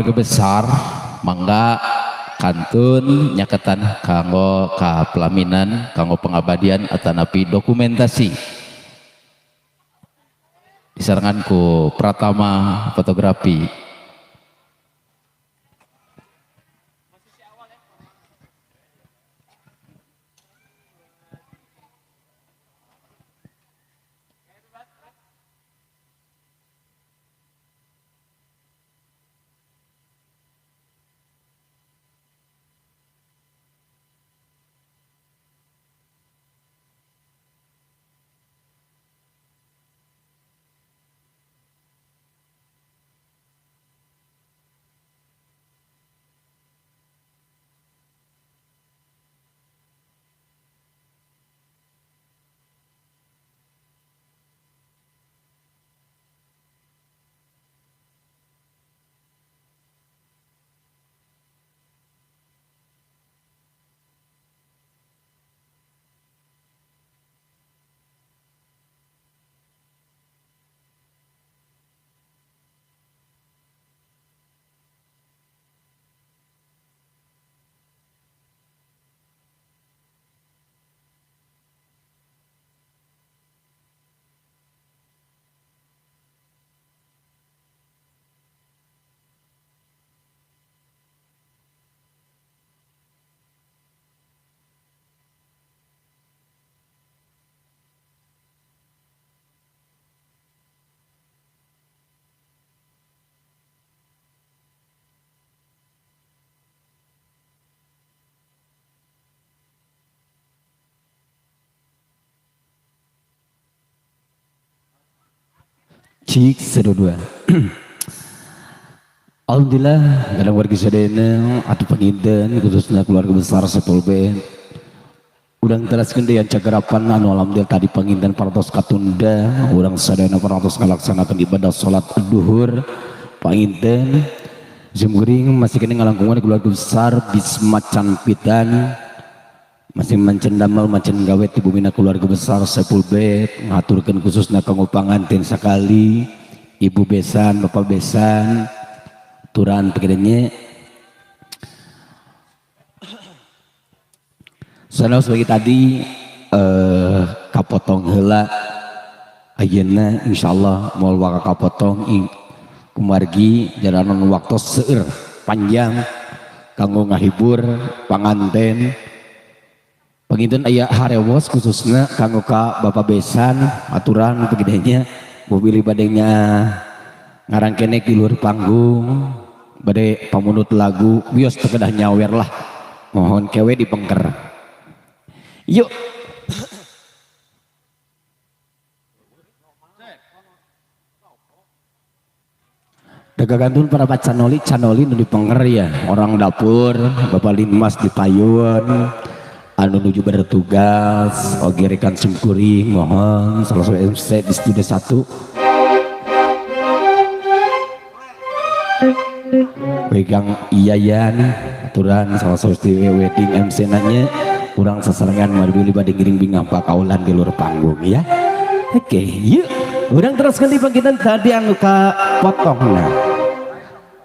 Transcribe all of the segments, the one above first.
keluarga besar mangga kantun nyaketan kanggo ka pelaminan kanggo pengabadian atanapi dokumentasi disarangan ku Pratama Fotografi. Cik sedua. Alhamdulillah dalam warga sadayana atau penginten khususnya keluarga besar Sepulbe udang teraskeun deui cagarapan anu alhamdulillah tadi penginten parantos katunda urang sadayana parantos ngalaksanakeun ibadah salat duhur penginten jemgeuring masih kena ngalangkungan keluarga besar Bisma Canpitan masih mancen damel mancen gawe ti bumina keluarga besar Sepulbe ngaturkeun khususna kanggo panganten sakali ibu besan bapak besan turan pikirnya soalnya sebagai tadi kapotong heula ayeuna insyaallah moal waka kapotong kumargi jalanan waktu seueur panjang kanggo ngahibur panganten penginten aya harewos khususnya kanggo ka bapak besan aturan begedenya mobil badenya ngarang kenek di luar panggung bade pamunut lagu bios tekedah nyawer lah mohon kewe dipengker yuk dagagantun para canoli nu dipengker ya orang dapur bapak Linmas di payun anu nuju bertugas oge rekan sungkuring mohon salah satu MC di studio 1 pegang iyayan aturan salah satu wedding MC nanya kurang seserangan marbili pada giring bingah pakaulan di luar panggung ya oke yuk urang teruskan di bangkitan tadi anu ka potongna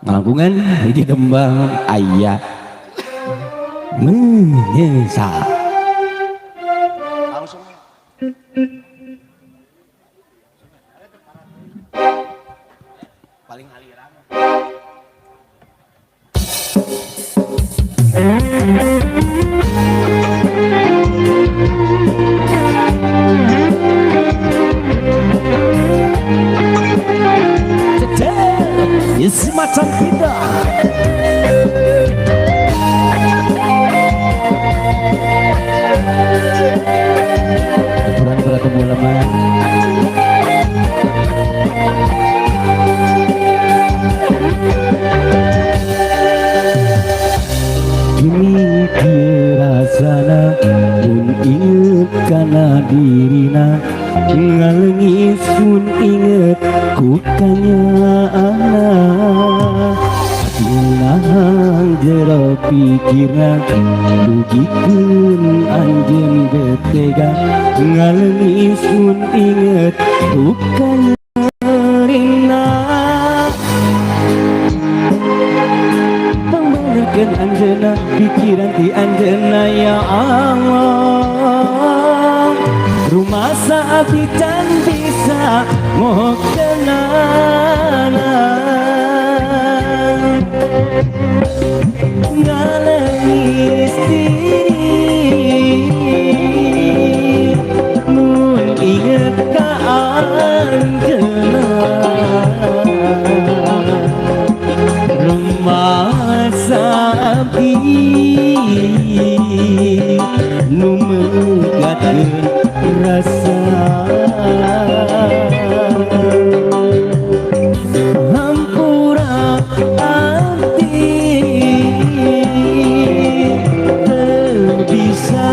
ngalangkungan hiji kembang ayah menyesa langsung paling aliran semacam kita aturan bertemu lemah kini dirasana pun inget kana dirina ngalengis pun inget ku anak Tinahang jero pikiran dugikeun anjeun betega ngalengis pun inget bukan rina pasarakeun anjeunna pikiran ti anjeunna ya Allah rumah abdi can bisa moho kenangan ngalengis diri mun inget ka anjeunna rumah abdi nu meugatkeun rasa hampura abdi teu bisa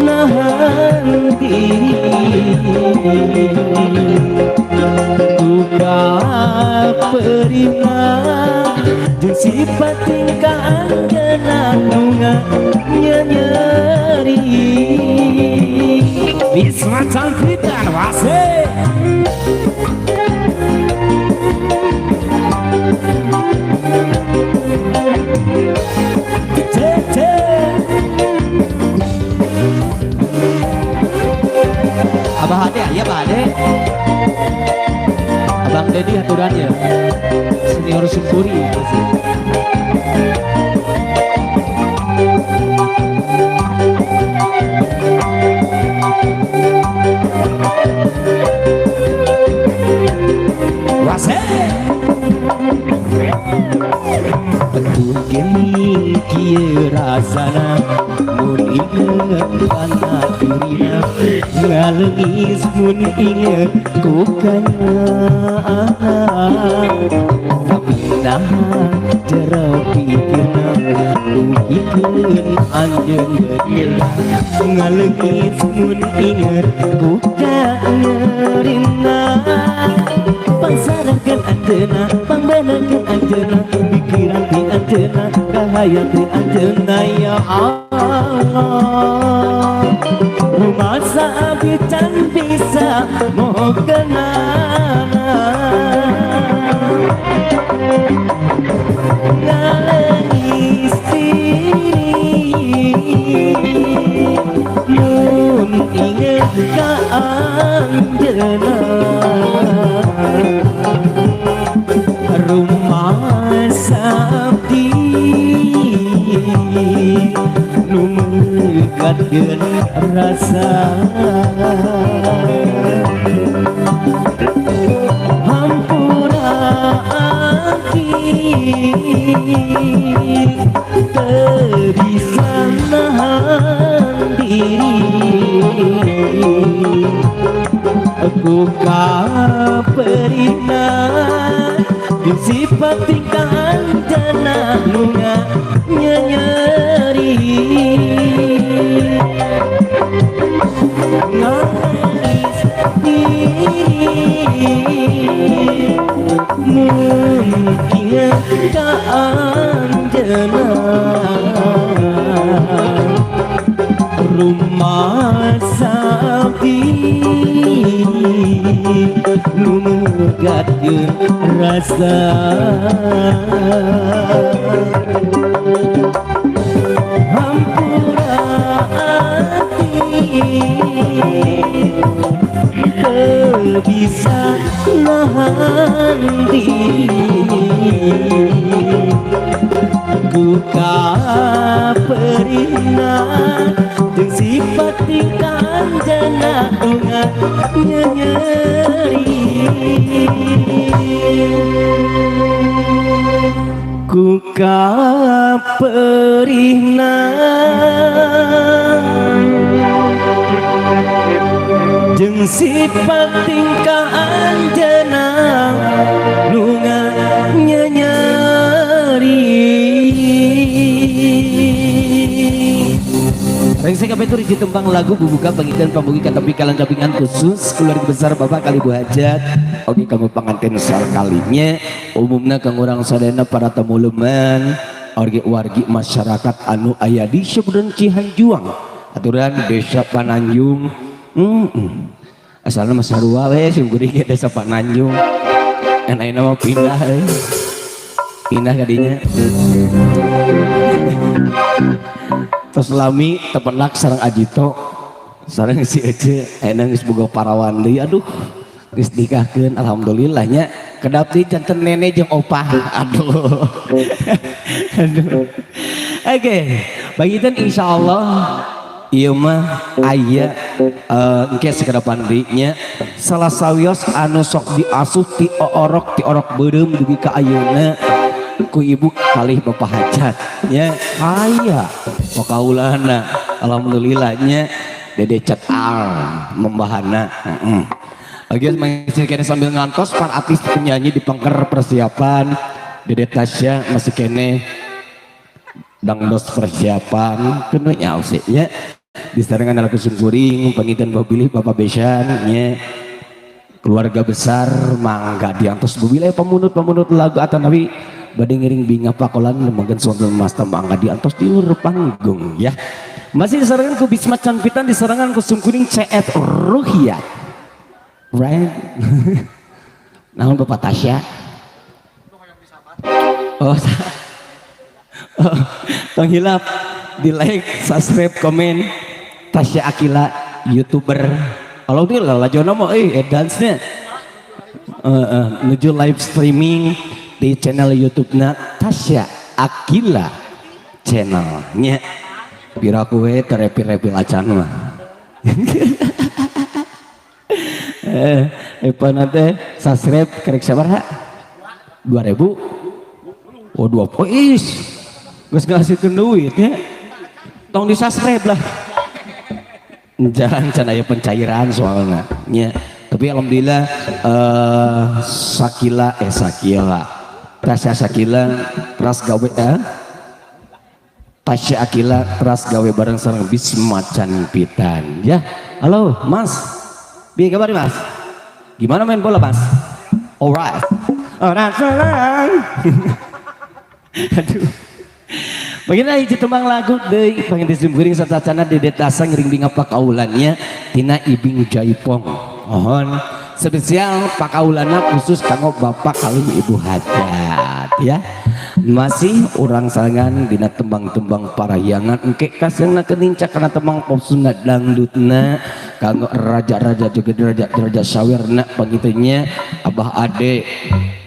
nahan diri duka perihna jeung sifat tingkah anjeunna nu nyeri Wisma Cantrikan Wase Abah Ade, ya Abah Ade Abang Dedi aturannya Senior Sungkuri Wase Betul gini kieu rasana mun inget kana dirina ngaleungis mun inget ku kana tapi nahan jero pikirna duhikeun anjeunna ngaleungis mun inget ku kana pasarakeun anjeunna pangbenerkeun anjeunna pikiran ti anjeunna kahayang ti anjeunna ya Allah rumah abdi can bisa moho kenangan ngalengis diri mun inget ka anjeunna rumah abdi nu meugatkeun rasa hampura abdi teu bisa nahan diri aku kaperina jeung sifat tingkah anjeunna nu nyeri nangis diri mun inget ka anjeunna rumah abdi nu meugatkeun rasa hampura hati teu bisa nahan diri buka perihna jeung sifat tingkah anjeunna nyeri ku kaperihna jeung sifat tingkah anjeunna nu Rengsek kabeh turi ditembang lagu bubuka pangikan pambugi katapi kalang kapingan khusus keluarga besar Bapak kali Bu Hajat oge kanggo panganten sal kalinya umumna kang urang sadayana para tamu leuman oge wargi masyarakat anu aya di Sebudan Cihanjuang aturan Desa Pananjung asalna mah sarua we sing geuring Desa Pananjung enak mah pindah indah kadinya terus lami tepenak sarang Ajito sarang si Ece enang geus boga parawan deui aduh geus nikahkeun alhamdulillahnya kedapti janten nene jeung opah aduh aduh oke bagitan insyaallah ieu mah aya engke sekedapan deui salah sawios anu sok diasuh ti orok beureum dugi ka ayeuna ku ibu kalih bapak hajat nya aya pakaulana alhamdulillahnya dede cat membahana lagi masih kene sambil ngantos para artis penyanyi di pangker persiapan dede Tasya masih kene dangdos persiapan kena nyausnya disarangan lagu sungkuring penginten babilih bapak besan nya keluarga besar mangga diantos bubilih pemunut lagu atanawi badai ngiring binga pakolan lembagan sonton mas mangga diantos di panggung ya masih disarangan ku Bisma Canpitan disarangan ku sungkuring CS Ruhia right naon bapak Tasya oh tong hilap di like subscribe komen Tasya Akila YouTuber kalau dia lah jona mah dance nya menuju live streaming di channel YouTube-na Tasya Akila channelnya pira kuwe terepi-repi acan mah nanti subscribe kerek sabaraha 2000 oh 20 is geus ngasihkeun duit nya tong di subscribe lah jangan can aya pencairan soalnya nya tapi alhamdulillah Sakila Tasya Sakila teras gawe Tasya Akila teras gawe bareng sareng Bisma Canpitan ya halo mas biar kabar mas gimana main bola mas alright aduh bagaimana hiji tembang lagu deui pengen disumkuring satacana Dede Tasa ngiring binga pakaulannya tina Ibing Jaipong mohon spesial pakaulana khusus kanggo bapak kali ibu hajat ya masih orang sarangan dina tembang-tembang parahyangan engke kasengna keninca karena tembang pop sunat dangdutna kanggo raja-raja juga raja sawerna pangitunya abah ade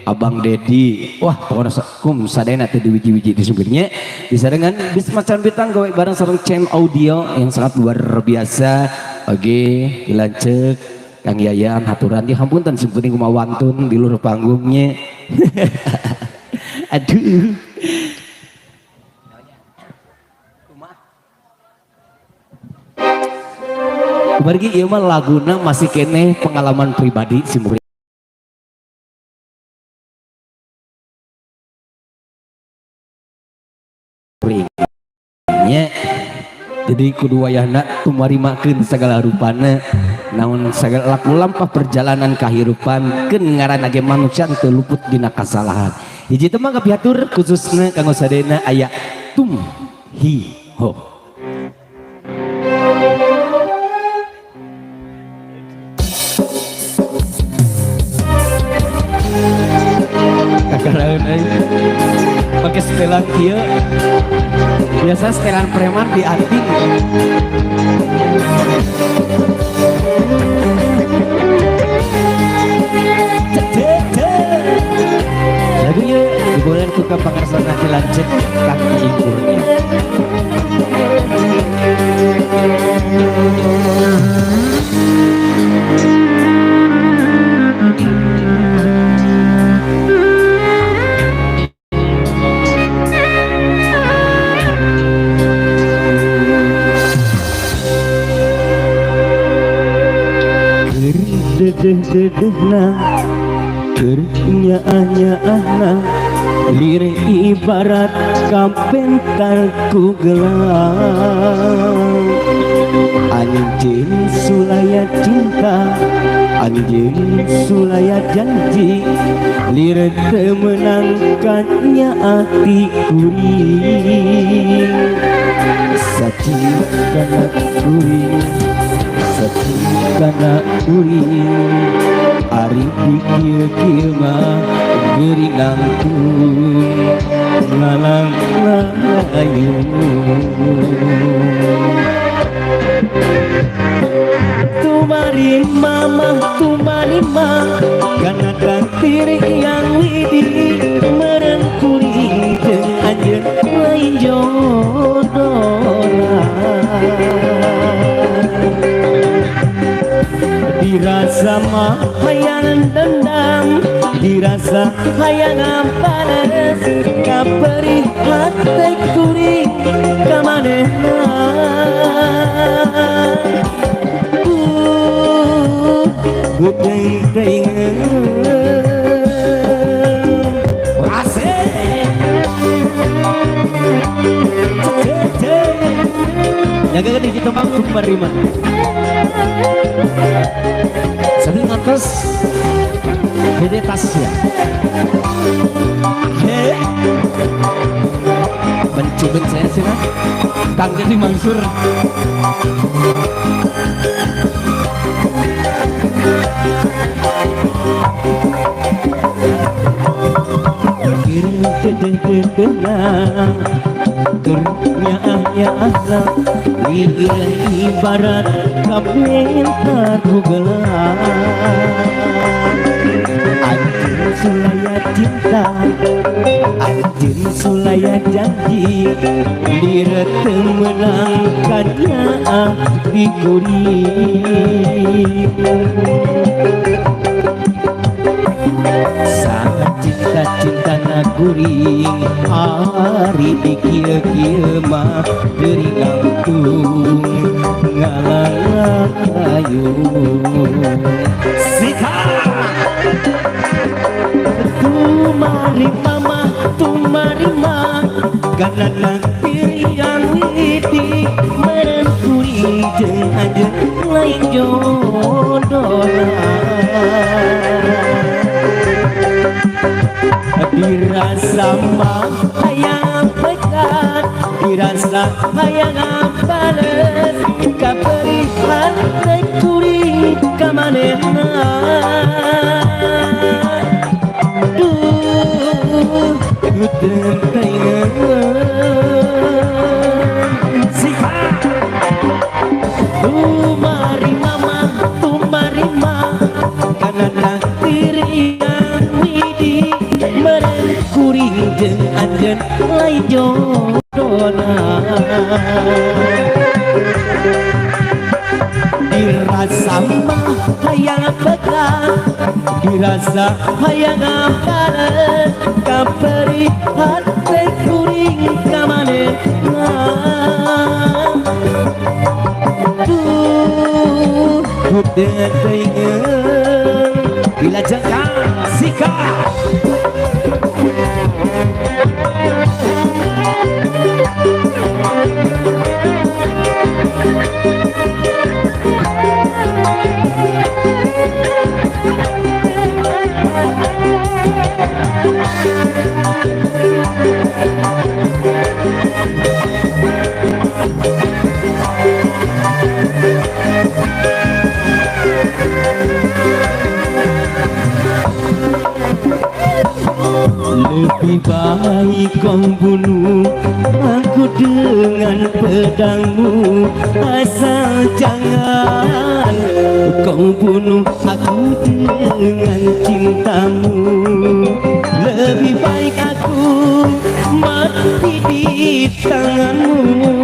abang dedi wah pokoknya kum sadena teh diwiji-wiji di sumbernya bisa dengan Bisma Canpitan gawe bareng sareng Cem Audio yang sangat luar biasa oke dilancek Kang Yayan haturan di hampunten simkuning kumaha wantun di luar panggungnya aduh Kumargi ieu mah laguna masih kene pengalaman pribadi si murid nya jadi kudu wayahna tumarimakeun segala rupana naon segala laku lampah perjalanan kahirupan keun ngaranna ge manusia teu luput dina kasalahan hiji teh mah kapiatur khususna kanggo sadayana aya tum hi ho kakaraeun pakai setelan kieu biasa setelan preman di anting lagunya diboleh tukang pangarsana dilancet kaki ingkurnya dedeh-dedehna kernyaah-nyaahna lirih ibarat kapentar ku gelang anjeun sulaya cinta anjeun sulaya janji lirih teu menangkannya ati kuring saci kana kuring karena uring ari dikieu kieu mah geuring langkung ngalang layung tumari mama karena takdir yang widi merengkuli jeung anjeun lain jodohna dirasa mah hayang dendam dirasa hayang panas kaperi hati kuring kamanehna gudeng-gudeng asik jaga gede kita mampu menerima sambil ngatos gede tasnya mencubit saya sih kan Kang Deddy Mansur ya Allah ibarat kapten terbugelar anjing sulaya cinta anjing sulaya janji direte menangkannya di kuring sangat cinta naguring hari dikieu-kieu mah deuri langtung ngalang layung sika tumari mama karena takdir yang widi merengkuli jeung anjeun lain jodohna dirasa mah hayang pekat dirasa hayang bales kaperi hati kuring kamanehna duh gudeng kaingan sifat tumari mama karena takdir yang widi merengkuring jeung anjeun lain jodohna dirasa mah hayang pekat dirasa hayang bales kaperi hati kuring kamanehna duh gudeng kaingan bila jengkang sika lebih baik kau bunuh aku dengan pedangmu asal jangan kau bunuh aku dengan cintamu lebih baik aku mati di tanganmu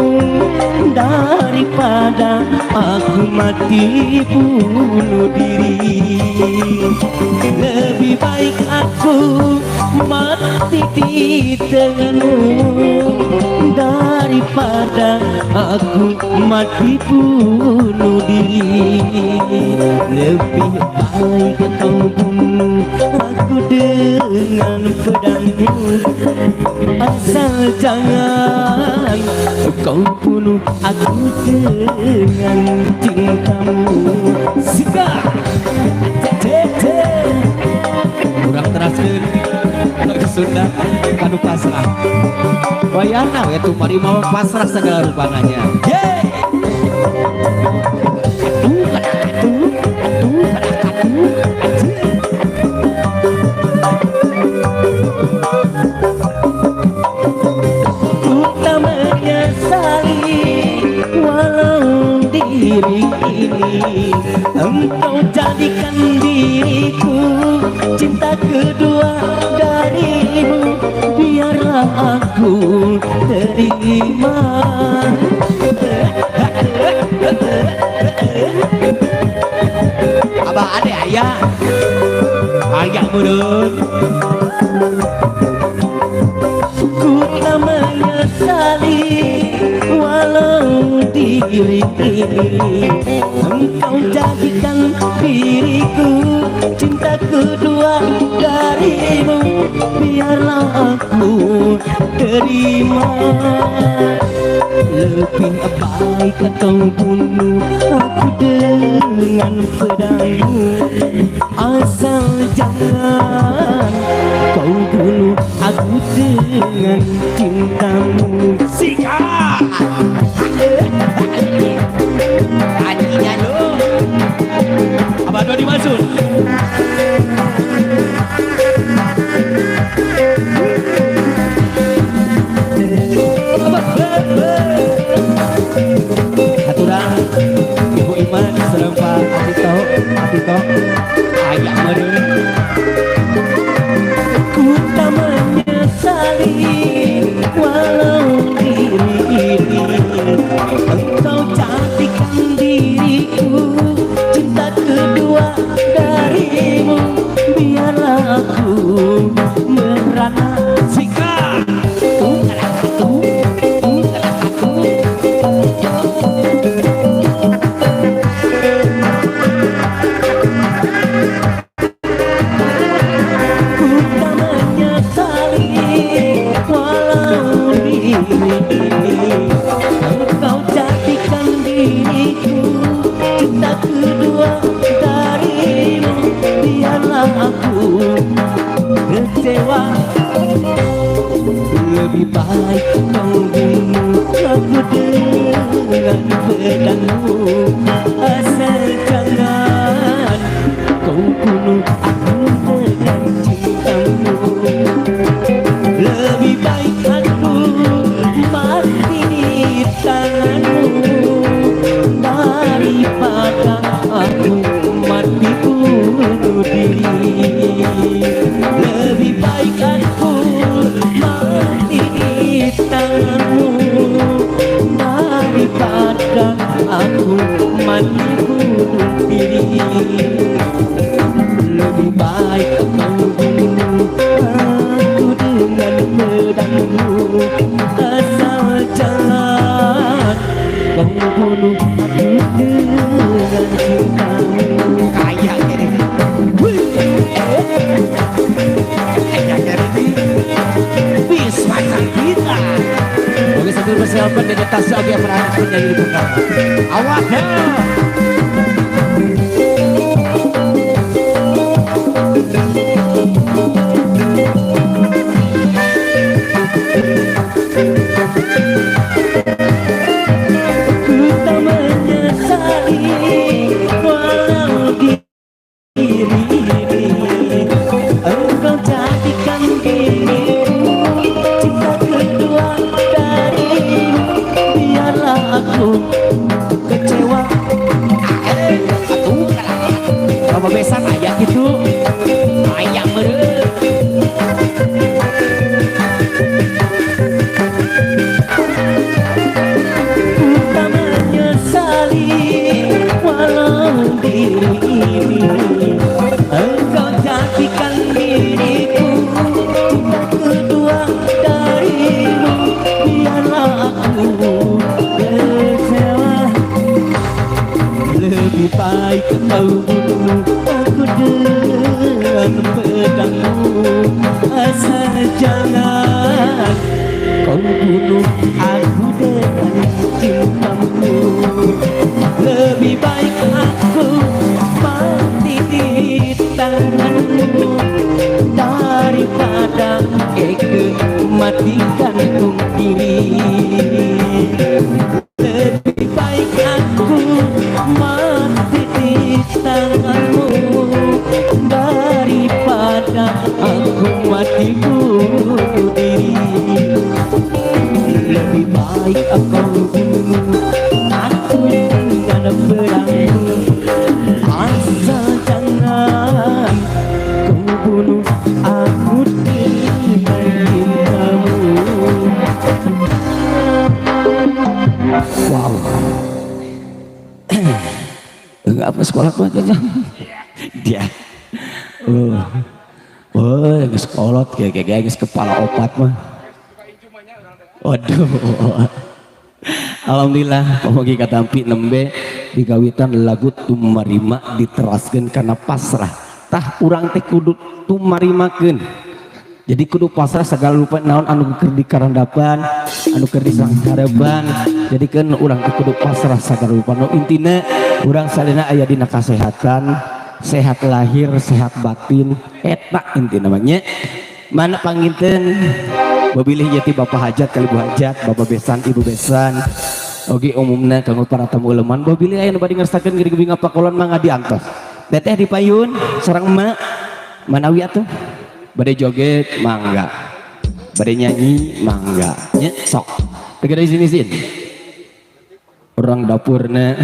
daripada aku mati bunuh diri lebih baik aku mati di tanganmu daripada aku mati bunuh diri lebih baik kau bunuh aku dengan pedangmu asal jangan kau bunuh aku dengan cintamu sika kurang teraskeun lagu Sunda kanu pasrah wayana we tumari mawa pasrah segala rupananya yeay Engkau jadikan diriku cinta kedua darimu, biarlah aku terima. Abah ada ayah, ayah murun. Ku tak menyesali walau diri ini engkau jadikan diriku cinta kedua darimu, biarlah aku terima. Lebih baik kau bunuh aku dengan pedangmu, asal jangan kau bunuh aku dengan cintamu. Sikat anjinya lo Abah Dodi Mansur. Haturang Ibu Iman sareng Pak Atito ayah meureun. Ku tak menyesali walau diri ini engkau jadikan diriku cinta kedua darimu, biarlah aku merana. Sikat engkau jadikan diriku cinta kedua darimu, biarlah aku kecewa. Lebih baik kau bunuh aku dengan pedangmu, asal jangan kau bunuh aku dengan cintamu. Lebih baik aku mati di tanganmu daripada aku mati bunuh diri. Lebih baik aku mati di tanganmu daripada aku mati bunuh diri. Lebih baik kau bunuh aku dengan pedangmu, asal jangan kau bunuh aku dengan cintamu. Kayak gini bis macam kita. Oke, satu persiapan dari tas oke perhatian dari buka. Awaknya besan aja gitu ayam meureun. Ku tak menyesali walau diri ini engkau jadikan diriku cinta kedua darimu, biarlah aku kecewa. Lebih baik kau bunuh aku dengan pedangmu, asal jangan kau bunuh aku dengan cintamu. Lebih baik aku mati di tanganmu daripada mati gantung diri. Lebih baik aku mati di tanganmu daripada aku mati bunuh diri. Lebih baik aku bunuh aku dengan pedangmu, apa sekolah tuh aja dia geus kolot kayak geus kepala opat mah. Waduh. Alhamdulillah pamogi katampi nembe digawitan lagu tumarima diteraskeun kana pasrah. Tah urang teh kudu tumarimakeun. Jadi kudu pasrah segala lupa naon anu keur dikarandapan, anu keur disangkareban. Jadi kan urang teh kudu pasrah segala lupa. No intina urang sadina aya dina kasehatan, sehat lahir, sehat batin, eta inti namanya. Mana panginten babilih yati bapak hajat kali ibu hajat, bapak besan ibu besan. Oge umumna kanggo para tamu uleuman babilih aya nu bade ngersakakeun geuring pakolon mangga diantos. Teteh dipayun sareng emak manawi atuh bade joget mangga. Bade nyanyi mangga. Nya sok. Teu dari sini sin. Orang dapurna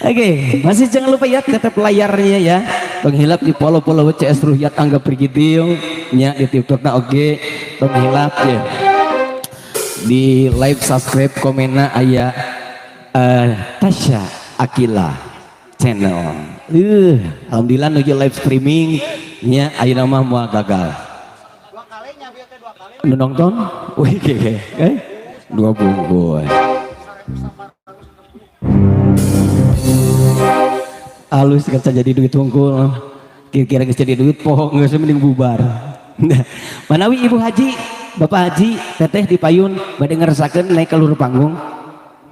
Oke, masih jangan lupa ya tetap layarnya ya. Penghilap di follow CS Ruhyat Angga Prigidio nya di TikTokna oke. Penghilap ya. Di live subscribe komenna aya Tasya Akila channel. Alhamdulillah nuju live streaming nya ayeuna mah moal gagal. 2 kali nonton? Wih, dua bungkus. Alus kan jadi duit tungkul kira-kira geus jadi duit poho geus mending bubar. Nah, manawi ibu haji bapak haji teteh dipayun bade ngerasakeun naik ka luhur panggung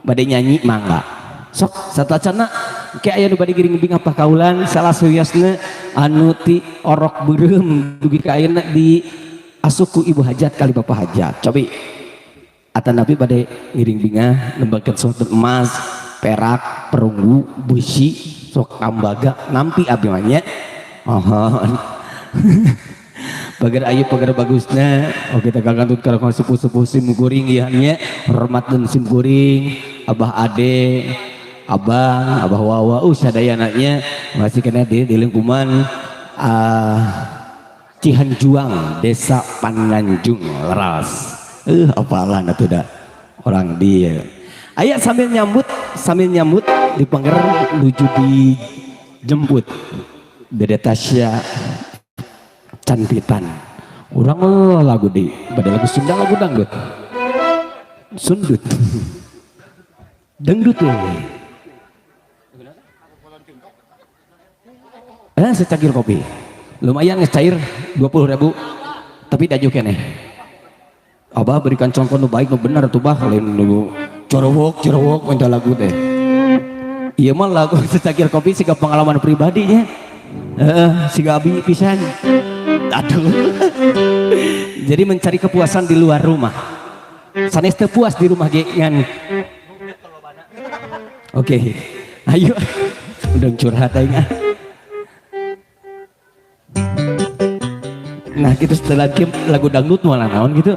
bade nyanyi mangga sok satacana ke aya nu bade giring bing apa kaulan salah seuyeusna anu ti orok beureum dugi ka ayeuna di asuku ibu hajat kali bapak hajat cobi atanapi bade ngiring bingah nembakeun suatu emas perak perunggu busi sok kambaga nampi abdi mah nya mohon pagar ayu pagar bagusna oke kita gantut ka sepuh-sepuh sim guring ieu nya hormatkeun sim guring abah ade abang abah wawa sadayana nya masih kena di lingkungan Cihanjuang Desa Pananjung Leras apalah atuh da orang dia aya sambil nyambut dipangger nuju dijemput Dede Tasya cantitan urang lagu di pada lagu Sunda lagu dangdut sundut dangdut secangkir kopi lumayan ngecair 20.000 tapi daju keneh abah berikan contoh nu baik nu benar tuh bah lain nu corowok minta lagu teh iya mah lagu secangkir kopi siga pengalaman pribadinya siga abi pisan aduh jadi mencari kepuasan di luar rumah sanes teu puas di rumah ge ngan oke ayo udah curhat aing nah gitu setelah game lagu dangdut mual naon gitu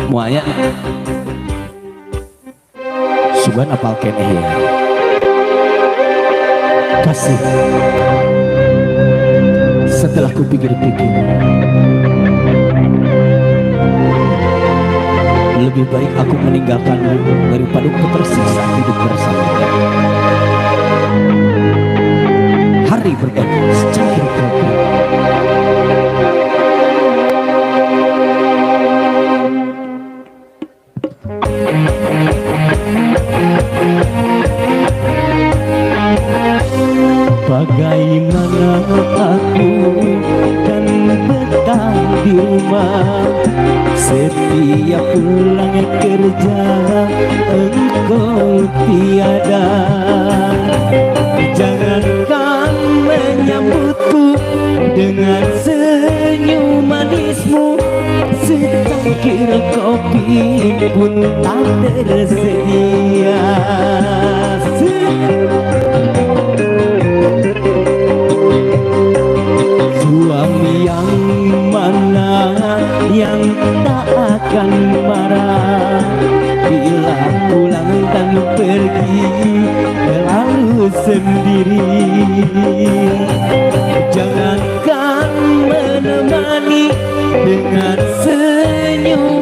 mualnya sugan apal keneh ya kasih setelah kupikir-pikir lebih baik aku meninggalkanmu daripada ku tersiksa hidup bersamanya. Hari berbagi secangkir kopi bagaimana aku kan betah di rumah setiap pulang kerja engkau tiada jangankan menyambutku dengan senyum manismu secangkir kopi pun tak tersedia suami yang mana yang tak akan marah bila pulang dan pergi lalu sendiri jangankan menemani dengan senyum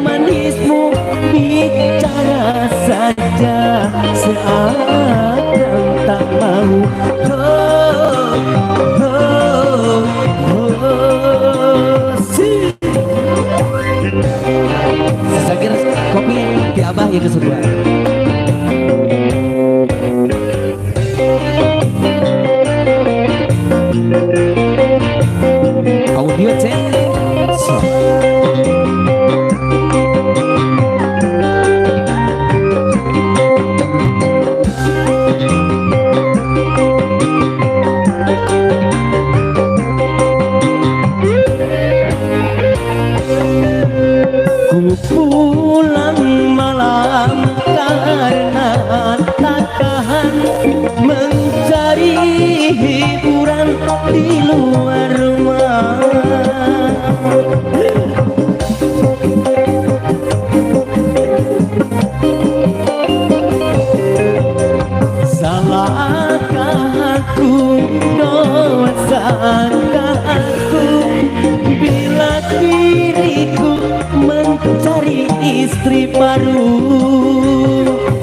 baru.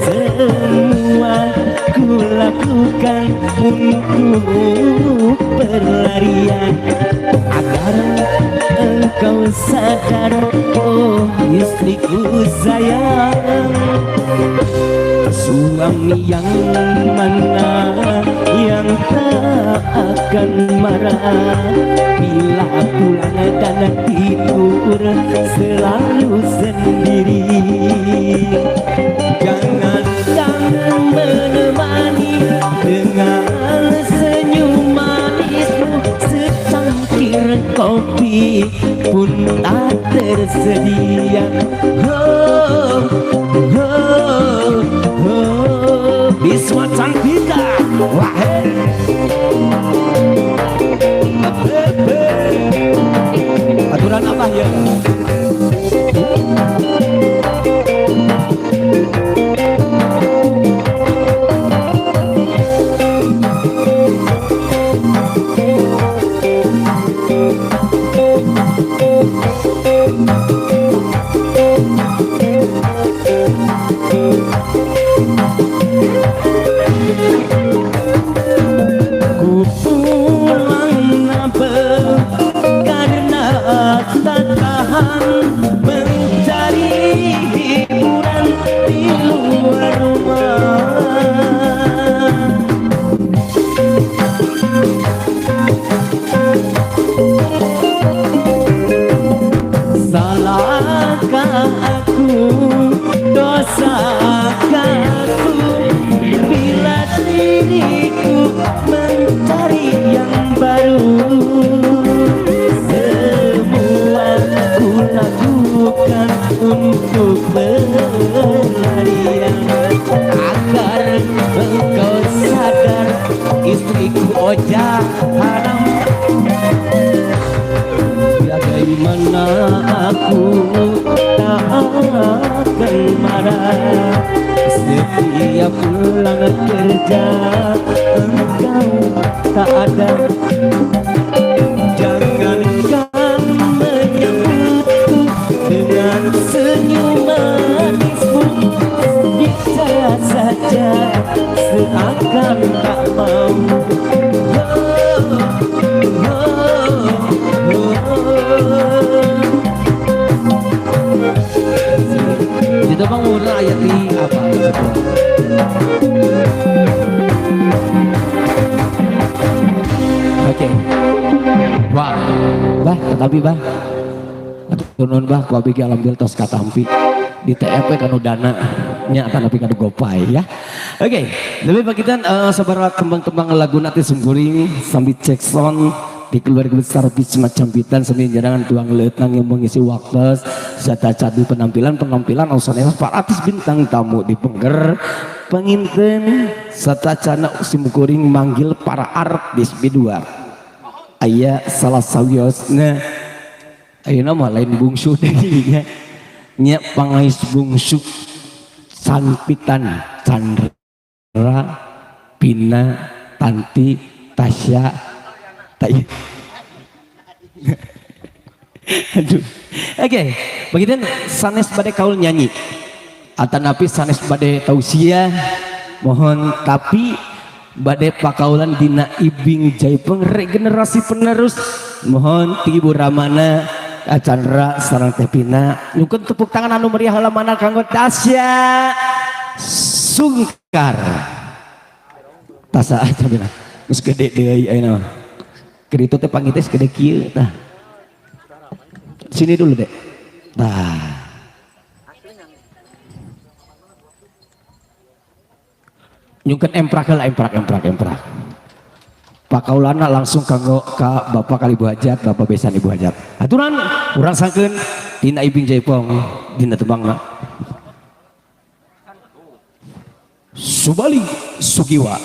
Semua ku lakukan untuk berlarian agar engkau sadar, oh istriku sayang. Suami yang mana yang tak akan marah bila pulang dan tidur selalu sendiri. Jangankan menemani dengan senyum manismu, secangkir kopi pun tak tersedia. Oh, oh, oh, Bisma Cantika. Wahai aturan apa ya? Ku pulang nabel karena tak tahan mencari hiburan di luar rumah. Salahkah aku, dosakah aku bila diriku mencari yang baru. Semua ku lakukan untuk berlarian agar engkau sadar, istriku ojah haram. Bagaimana aku tak akan marah setiap pulang kerja engkau tak ada. Jangankan menyambutku dengan senyum manismu, bisa saja seakan tak mau. Itu bang udah ayat di apa? Oke. Wah, bah, tetapi bah, turun bah, ku abigi alhamdulillah tos katampi di TFP kanu dana nya tapi kanu gopay ya. Oke, lebih bagian sabar kembang-kembang lagu nanti sungguring sambil cek sound di keluarga besar Bisma Campitan sambil jarangan tuang letang yang mengisi waktu serta cadu penampilan usaha para artis bintang tamu di pengger penginten serta cana simkuring manggil para artis bidua aya salah sawiosna aya nama lain bungsu deui nya pangais bungsu Campitan Chandra Pina Tanti Tasya aduh. Oke, begitu sanes bade kaul nyanyi atanapi sanes bade tausiah mohon tapi bade pakaulan dina Ibing Jaipeng regenerasi penerus mohon ti Ibu Ramana Chandra sareng Teh Pina nyukeun tepuk tangan anu meriah halamana kanggo Tasya Sungkar tasa aja benar geus gede deui ayeuna keritu teh panggil teh gede kieu tah. Sini dulu dek. Nah. Nyungkeun emprak lah emprak. Pakaulana langsung kanggo ka Bapak kali Bu Hajat, Bapak besan Ibu Hajat. Aturan urang sangkeun dina Ibing Jaipong dina tembangna. Subali Sugiwa.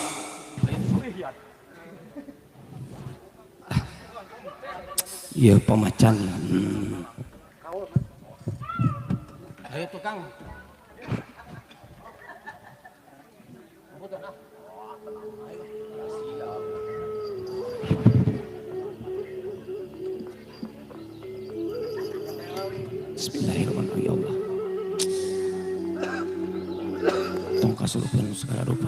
Iya pemacan. Ayo tukang. Bismillahirrahmanirrahim. Ya Allah. kasulupkan segala rupa.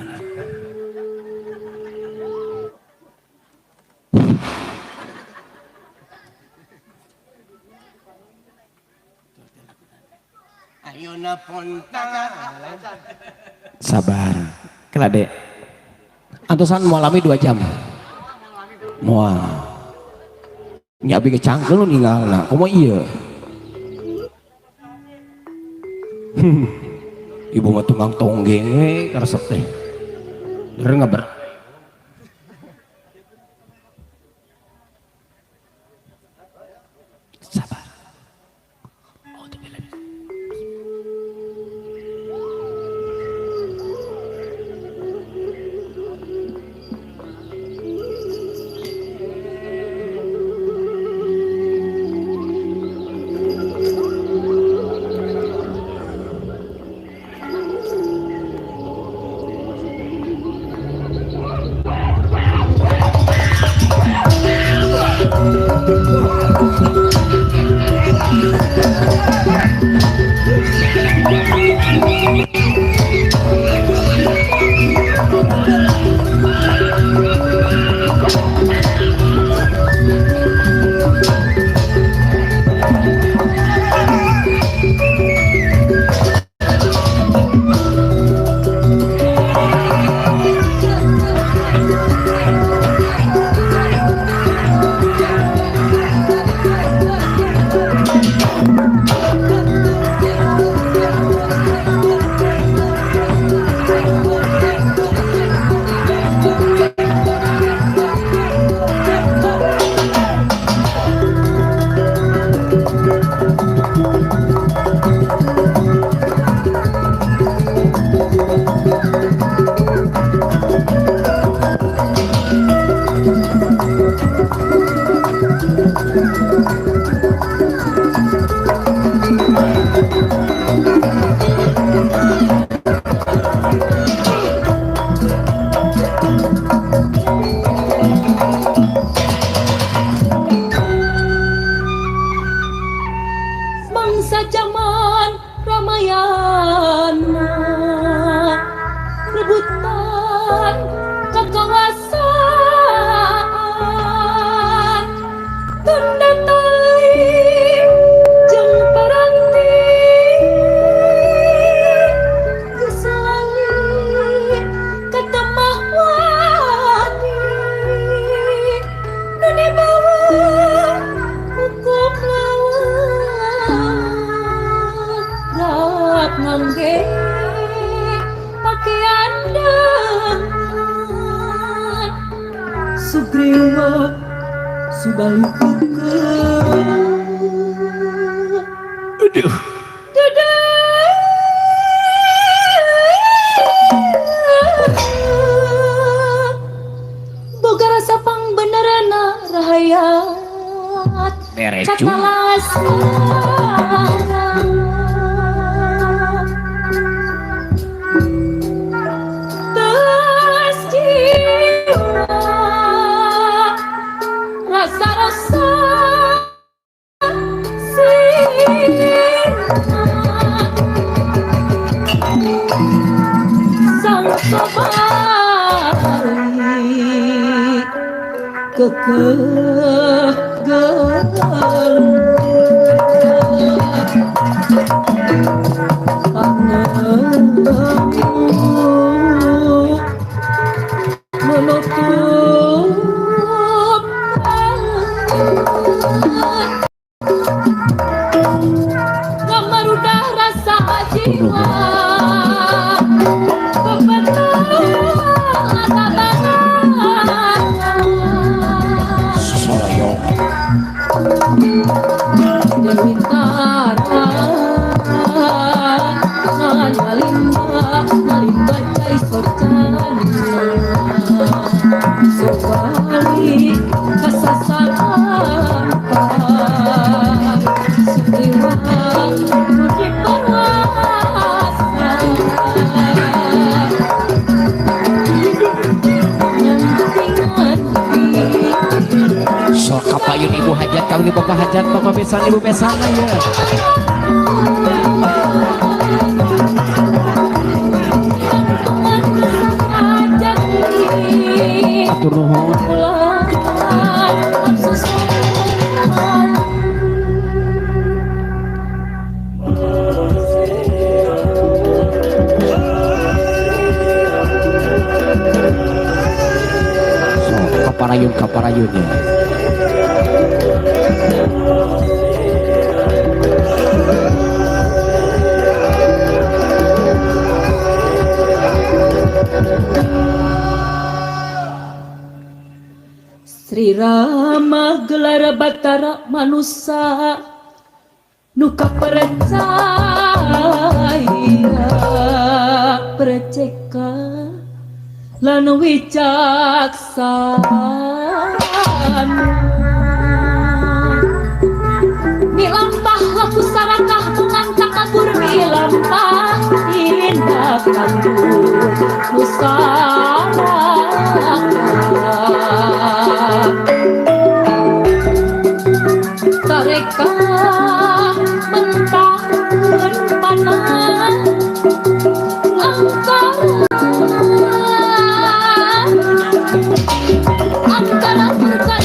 Ayeuna ponta Sabar kelade antosan mau lami 2 jam moal nyabi kecangkel lu ninggalna komo iya ibu mah tunggang tonggeng karesep teh bener nggak ber sabar Mangsa zaman Ramayana rebutan kekuasaan tunda tali jeung paranti geus langit katemah wani nu dibawa hukum lawan ngangge pakaian dengan Sugriwa subalikeun aduh boga rasa pangbenerana rahayat berecu catalas rasa-rasa sang sabari kekegelan menutup ngamarudah rasa jiwa Dewi Tara ngalimba cai socana sobali kasasaran Sugriwa budi perwasa sok kapayun ibu hajat kami bapak hajat bapak besan ibu besan ya Hatur nuhun. pulang absus So, kaparayun-kaparayunnya. Sri Rama gelar Batara manusia nuka percaya perceka lan wicaksana milampah laku sarakah mengangkat kabur milampah indah kabur nusara tareka mentahun panah angkara rebah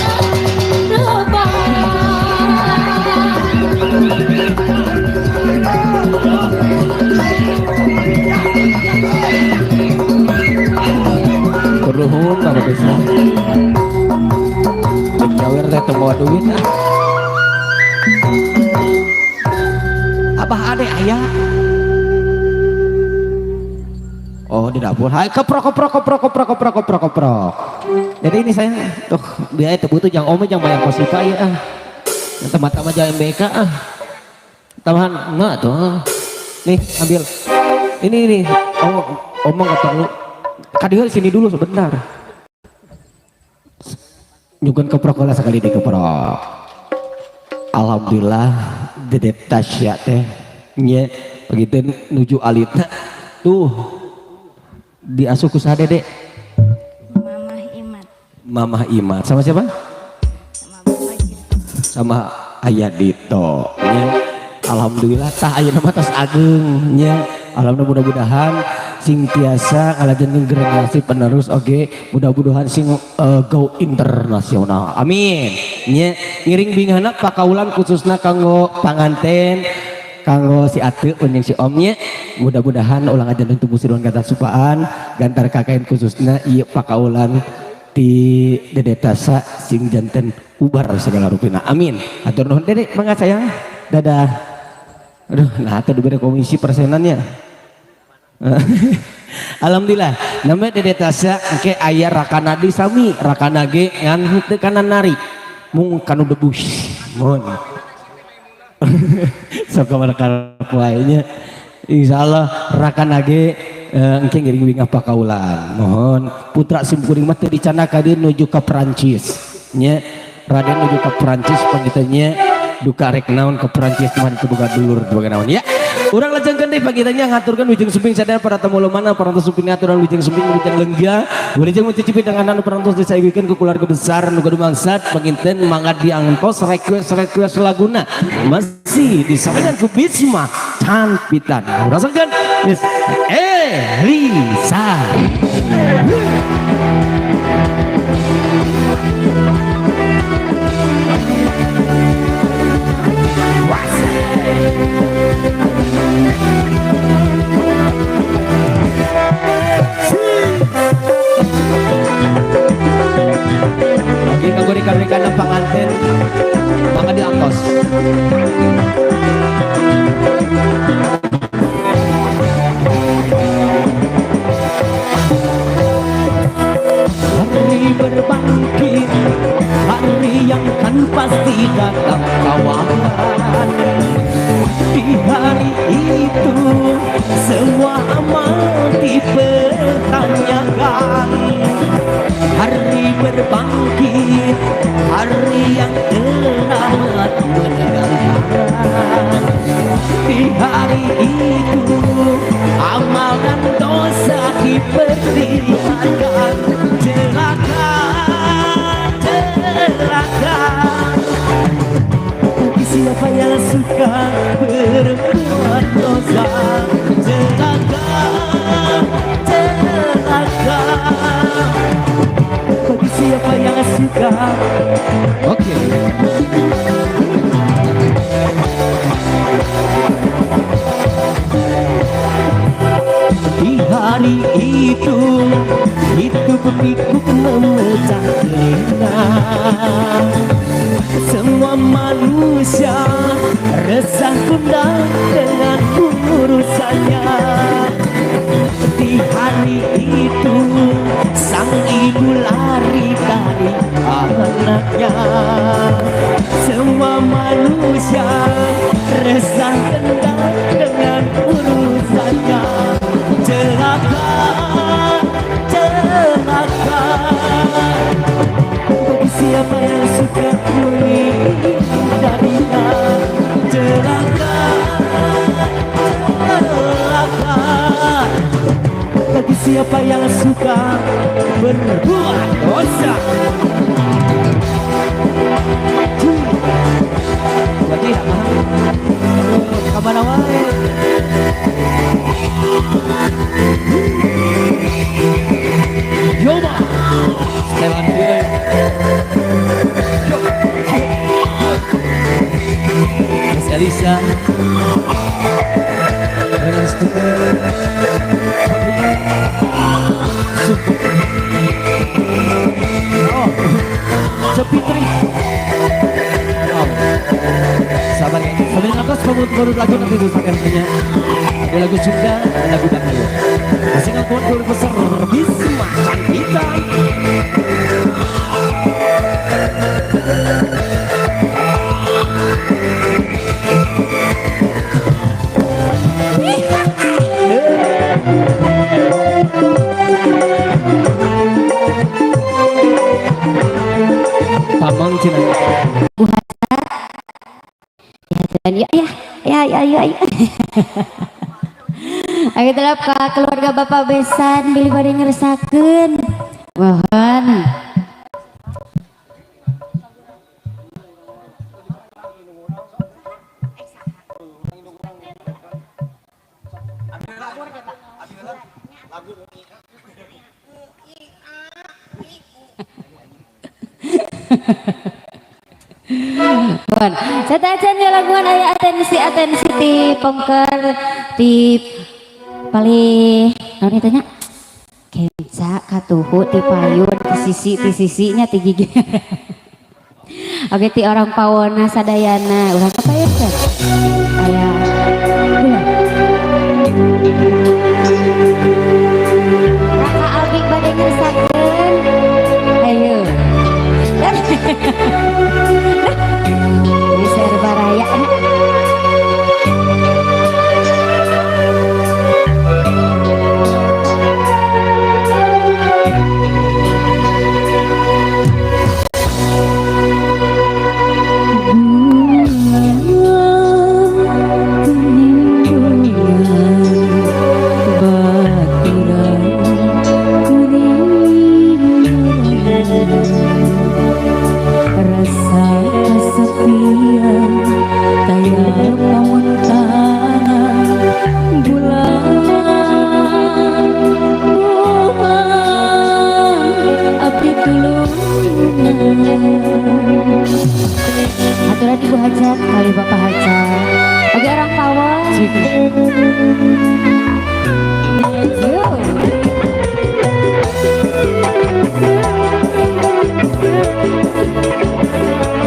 Nuhun Bapak Bisa. Jawer teh teu bawa duit ah. Abah ade aya. Oh di dapur. Hai keprok. Jadi ini saya tuh biaya teu butuh jang ome jang bayar kosipa ya ah. Teman-teman jang MBK ah. Tahan enggak tuh. Nih ambil. Ini omong kata lu. Kadieu sini dulu sebentar. Nyugun keprok lah sekali di keprok. Alhamdulillah Dedek Tasya teh nya begitu nuju alita tuh diasuh ku saha Dedek? Mamah Imat. Mamah Imat sama siapa? Sama Bapak Gito. Sama Ayah Dito nya. Alhamdulillah tah aya nama tos ageng nya. Alhamdulillah mudah-mudahan sing tiasa ngalajenkeun generasi penerus oge mudah-mudahan sing go internasional amin nya ngiring bingahna pakaulan khususna kanggo panganten kanggo si atuh jeung si omnya mudah-mudahan ulang aja untuk musiron kata supaan gantar kakain khususna ieu pakaulan di dedetasa sing janten ubar segala rupina amin atur nuhun Dedek mangga sayang dadah aduh nah teh diberi komisi persenannya. Alhamdulillah namanya Dedek Tasya engke aya rakana di sami rakana ge ngan teu kana nari mung kanu debus mohon sok kamana wae nya insyaallah rakana ge engke ngiring bingah pakaulan mohon putra sim kuring mah teu dicanaka deui nuju ka Perancis nya Raden nuju ka Perancis pangitanya duka rek naon ke Perancis mah dibuka dulur duga naon ya. Urang lajengkeun deui pagitanya ngaturkeun wijeng suping sadaya para tamu lumana parantos suping ngaturan wijeng suping wijeng lenggah wilujeng mencicipi dengan anu parantos disaeuykeun ku keluarga besar nu kudu mangsat panginten mangga diangtos request laguna masih disampaikan ku Bisma Canpitan rasakeun Miss Elisa. Oke, kagok dikabarikan ng pangantin mga diangkos. Hari berbangkit, hari yang kan pasti datang kawan. Di hari itu semua amal dipertanyakan. Hari berbangkit, hari yang telah menegangkan. Di hari itu amal dan dosa diperlihatkan. Celaka, celaka bagi siapa yang suka berbuat dosa. Celaka, celaka bagi suka. Oke. Di hari itu pikuk memecah telinga. Semua manusia resah gundah dengan urusannya. Di hari itu sang ibu lari dari anaknya. Semua manusia resah gundah dengan urusannya. Celaka, celaka, bagi siapa yang suka menghindarinya. Celaka, celaka, bagi siapa yang suka berbuat dosa. Jadi kemana wae? Yoba, setelan dia. Miss Elisa, dengan studio. Oh, Sepitri. Oh, sabar ya. Sambil ngakos pemut-pemut lagu nanti dosakan punya. Ada lagu Sunda, ada lagu Dangdut. Masih ngakuan guru besar di semacam kita. Pamang Cina. Ya. Ayo telap ka keluarga Bapak Besan bilih bade ngerasakeun. Mohon. Bon, satajan ya laguan aya atensi ti pengker ti paling naon tanya kenca katuhu ti payun ti sisinya ti gigi. Oke ti orang pawona sadayana urang kapayun kan aya Kakak Albi bade ngerasakeun ayo di serba raya aturan Ibu Hajat kali Bapak Hajat bagi orang pawon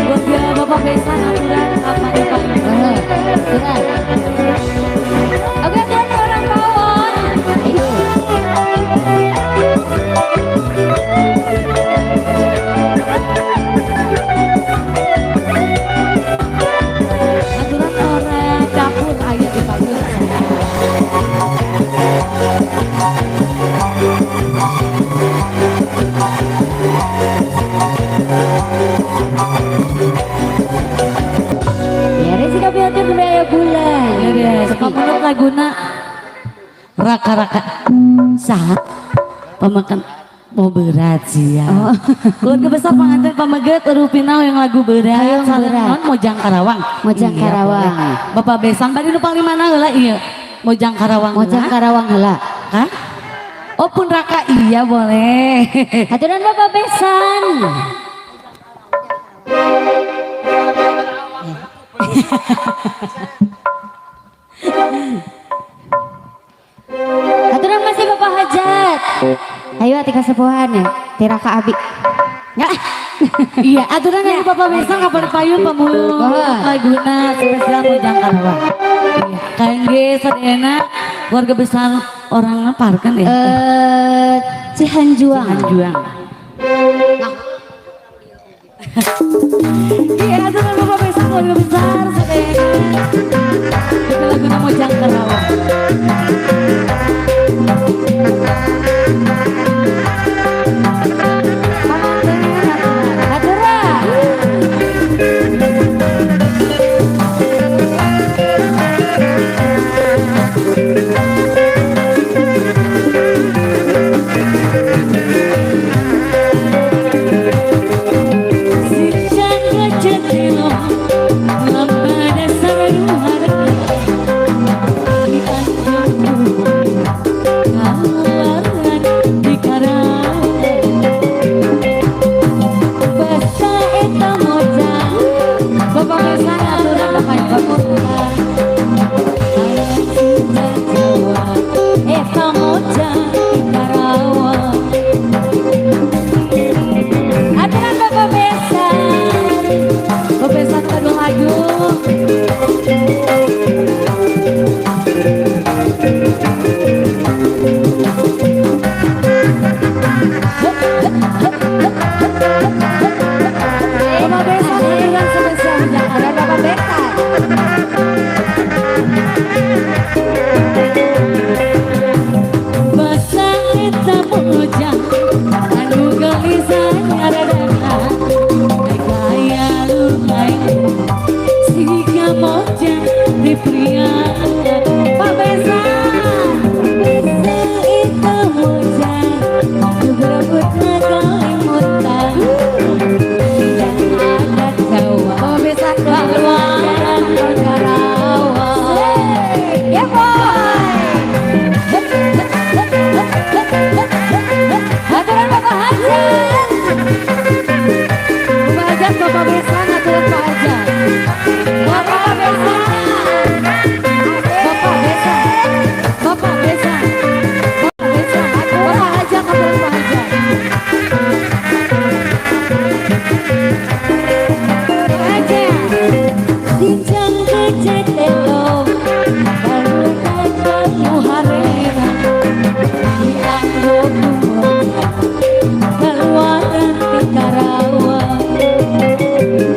buat dia Bapak Besan aturan apa ya Pak aturan oke aturan orang pawon ayo aturan orang dapur ayat di pagi ya resiko biatur budaya bulan ya sepapunuk laguna raka-raka sah pemakan mau berat sih ya. Keluarga besar pengantin pameget Rupinau yang lagu berat. Berat. Mojang Karawang. Mojang Karawang. Bapak Besan tadi nu paling mana heula ieu? Mojang Karawang. Mojang Karawang heula. Hah? Oh pun raka iya boleh. Aturan Bapak Besan. Aturan masih Bapak Hajat. Ayo ati kasepuhan ya, tiraka abi. Enggak. Iya, aturan dari Bapak Besang kapan payun pemulung laguna spesial Mojang Karawa. Iya, kangge sadayana keluarga besar orang apa kan ya? Cihanjuang. Cihanjuang. Iya, aturan Bapak Besang keluarga besar sadayana. Kita laguna Mojang Karawa.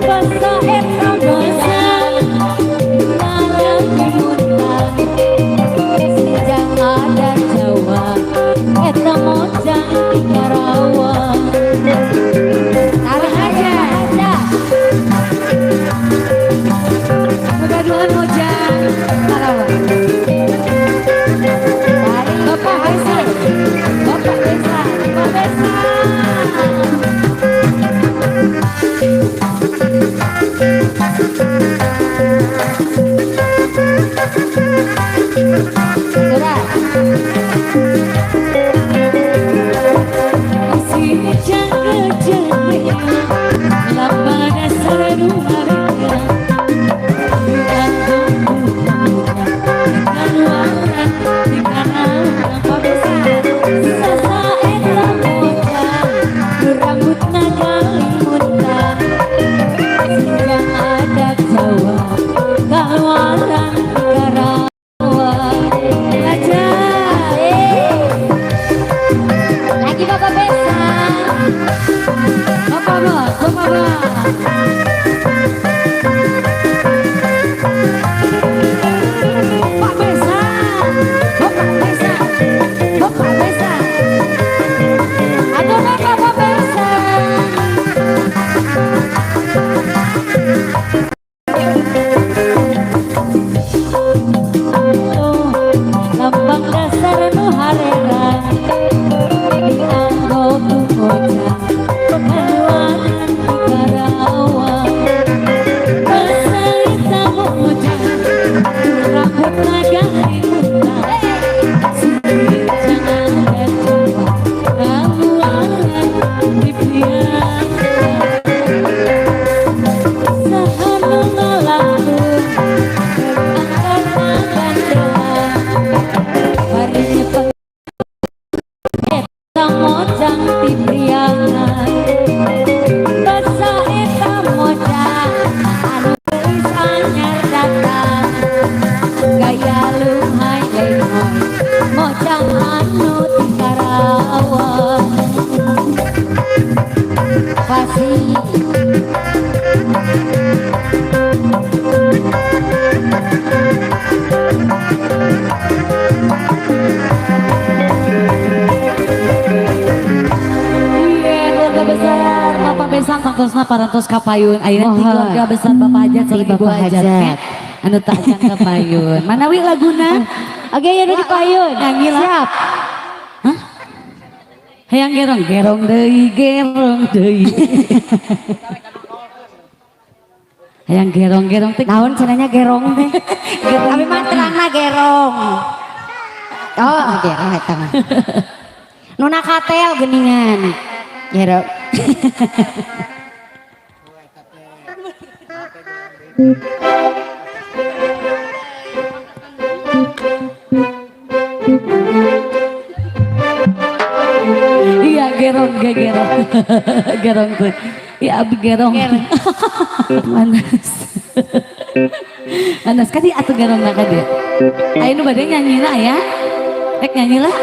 Basa eta basa mah parantos kapayun. Ayeuna ti keluarga besar Bapak Hajat sareng Ibu Hajat. Anu tak acan kapayun. Mana wi laguna? Oke, ya udah dipayun. Nyanyi lah. Siap. Hah? Hayang gerong gerong deui. Hayang gerong teh. Naon cenanya gerong teh. Tapi mah terangna gerong. Oh, gerong eta mah. Nuna katel geningan. Gerong. Iya gerong gerong tuh. Iya abi gerong. Manas. Manas kan dia atuh gerong nak dia. Ayo nu bade nyanyi lah ya. Nyanyi lah.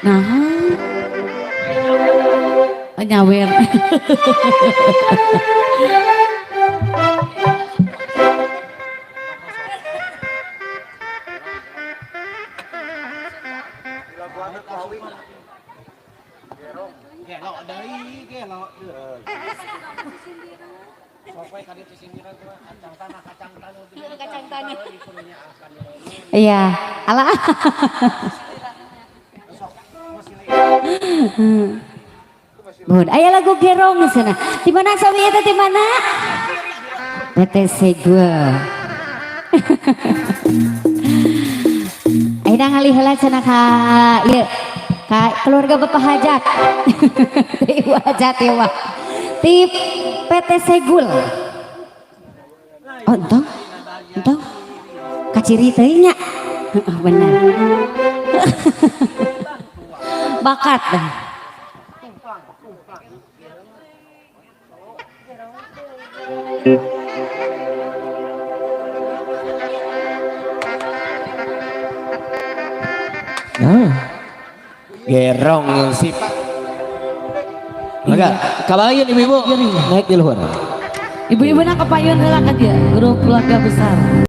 Nah. Nyawer. Iya, alah. Bun, aya lagu gerong sana. Di mana sami eta di mana? PTC gua. Ayeuna ngalih heula cenah ka ieu ka keluarga Bapak Hajat. Ibu Hajat ya wah. Ti PT Segul. Oh, entong. Kaciri teh nya. Heeh, bener. Bakat. Gerong sifat. Enggak, kabayan ibu-ibu naik di luar. Ibu-ibu nak kepayun heula ka dia, grup keluarga besar.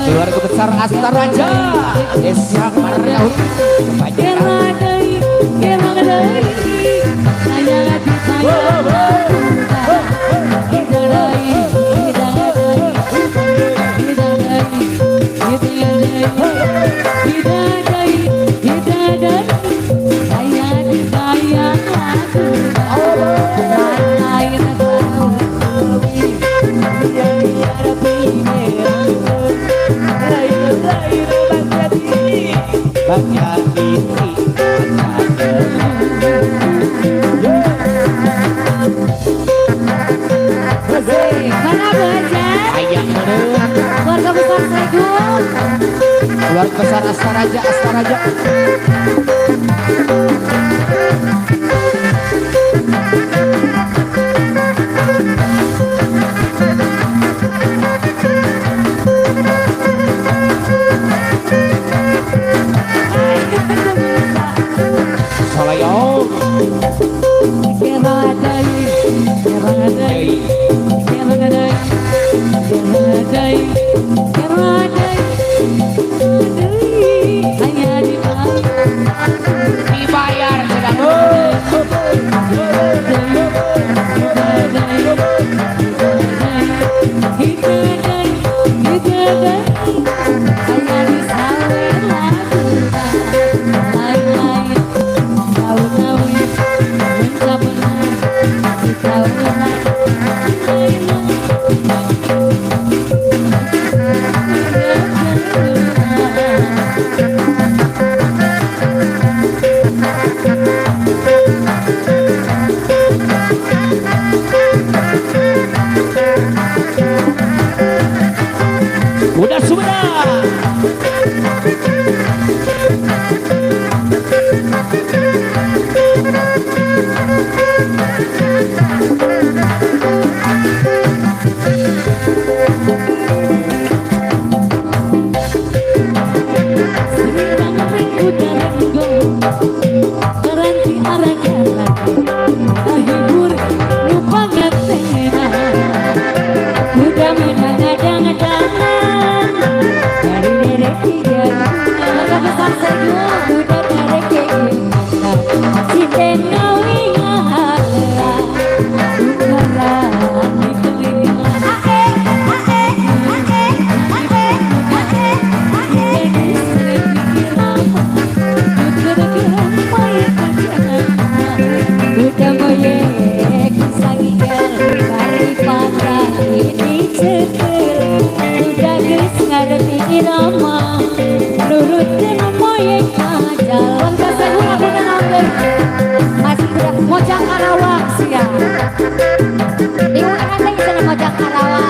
Keluarga besar Asta Raja Desa Margaun bahagia ini Mana belajar? ayam menurut Keluarga besar Segun. keluarga besar Astaraja Astaraja Salayong dibayar sedang udah sudah Mojang Karawang siang. Digunakan lagi sana Mojang Karawang.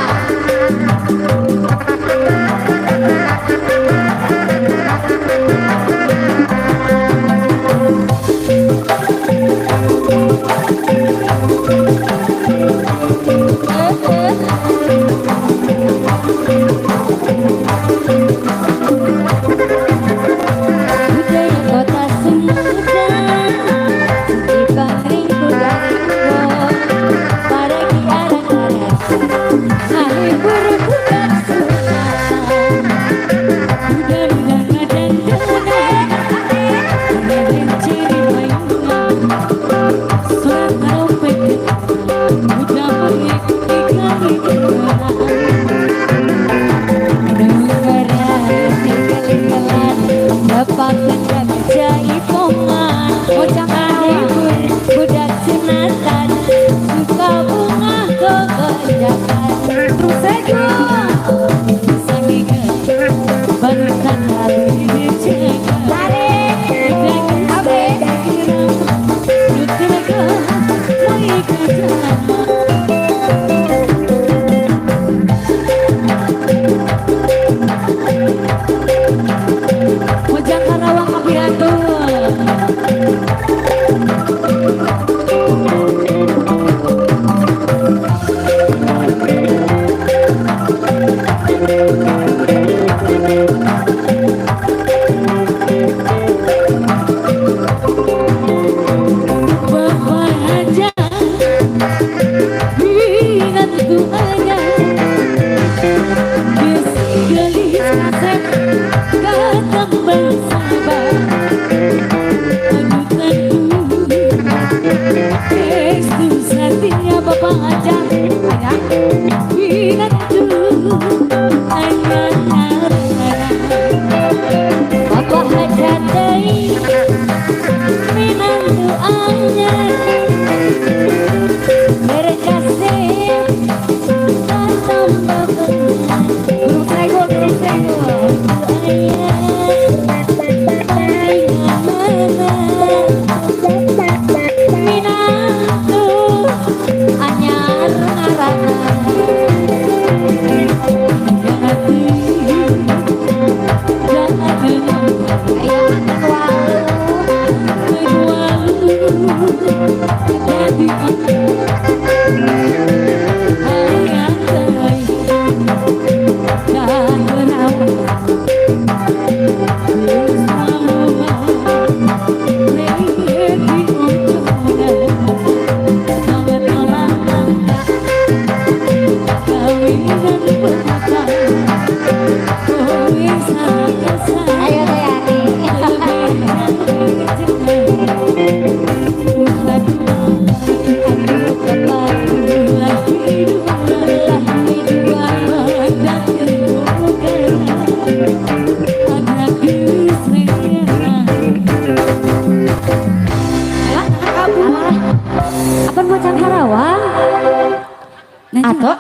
Kok?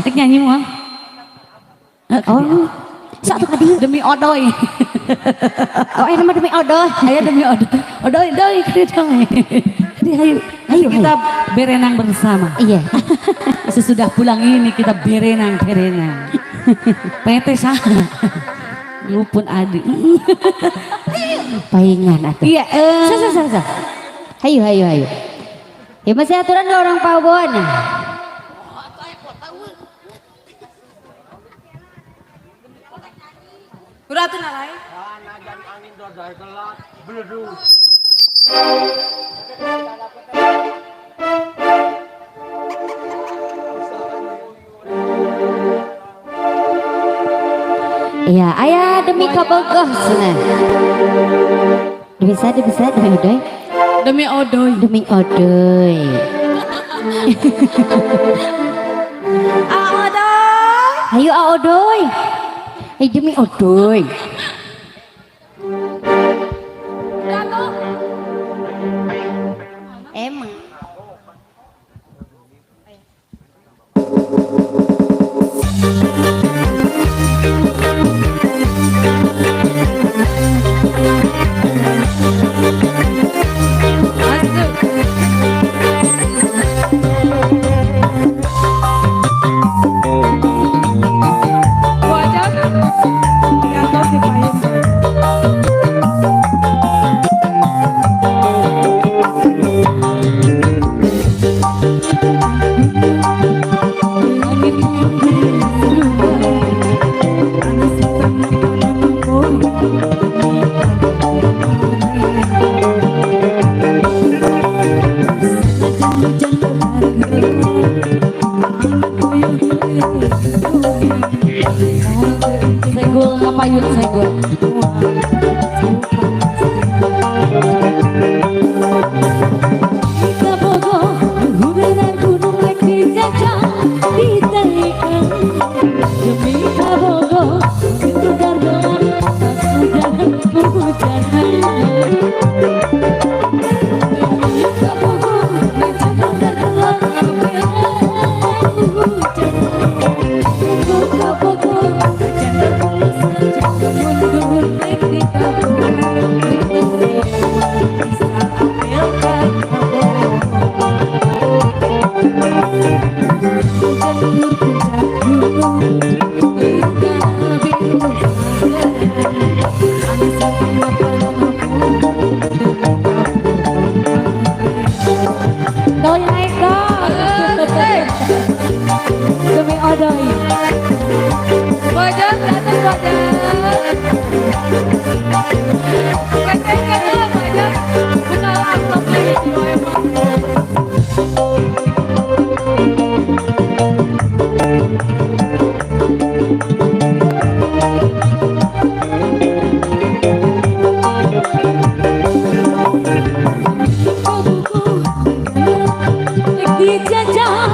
Rek nyanyi moal. Oh. Satu kadi. Demi odoy. Oh, ini mah demi odoh. Ayo demi odoy. Odoy, odoy, odoy. Jadi ayo kita berenang bersama. Iya. Sesudah pulang ini kita berenang. PT sana. Lupun adik. Paingan atuh. Iya, Sa. Hayu. Ya masih aturan ke orang Pawon. Beratun alay. Iya, ayah demi kabogoh sana. Bisa demi odoy. Demi odoy. Demi odoy. Odoy. Ayo odoy. Ayo demi odoy. Emang. Segul kapayun segul. Doi naik dong. Demi odoy. Bojot datang bojot. Kacang bojot. Buka laptop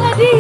lagi.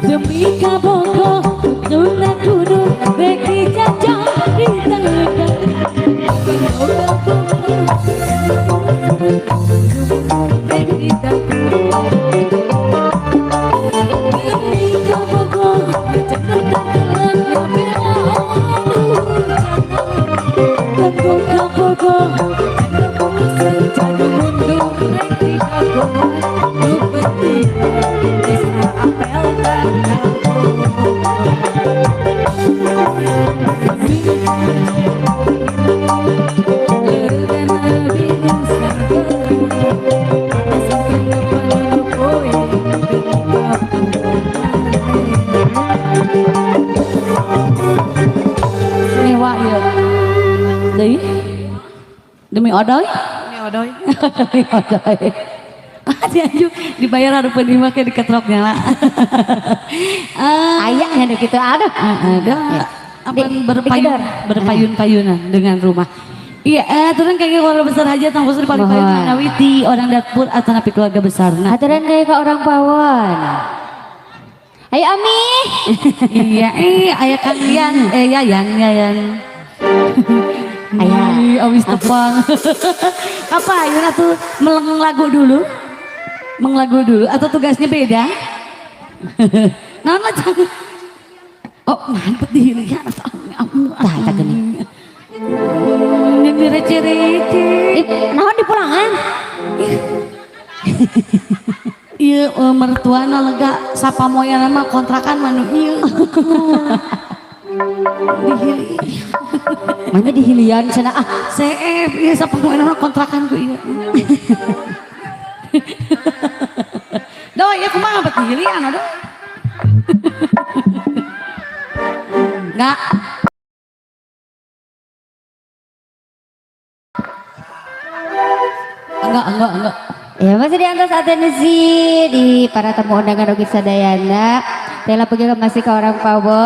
Demi kabogo, tulang gunung, beki jajah di tengah. Demi odoy? Demi odoy. Dianjuk dibayar harus penima kayak diketroknya lah. Ayahnya ada gitu, aduh. Ada apa Dikedor. berpayun-payunan dengan rumah. Iya, aturan kayak keluarga besar aja tangguh di paling payun Mohon. nawiti orang dapur atau napi keluarga besar. Nah, Aturan kayak ke orang pawon. Ayo Ami. iya, ayah kalian, yayan. Ayah. Awis tepang. Apa Yuna tuh menglagu dulu? Menglagu dulu atau tugasnya beda? Nama jangan. Oh, mantep dihilian. Tah, tak gini. Yang direce-rece. Naon di pulangan? Iya, mertuana lega sapa moya nama kontrakan manu iya. Dihili. Mana di hilian sana ah. CF, iya sapa moya nama kontrakan ku iya. Doh, ya kumaha bet dihilian aduh. Enggak. Enggak. Ya masih diantos atensi di para tamu undangan Ogi Sadayana. Tela pergi masih ke orang pawon.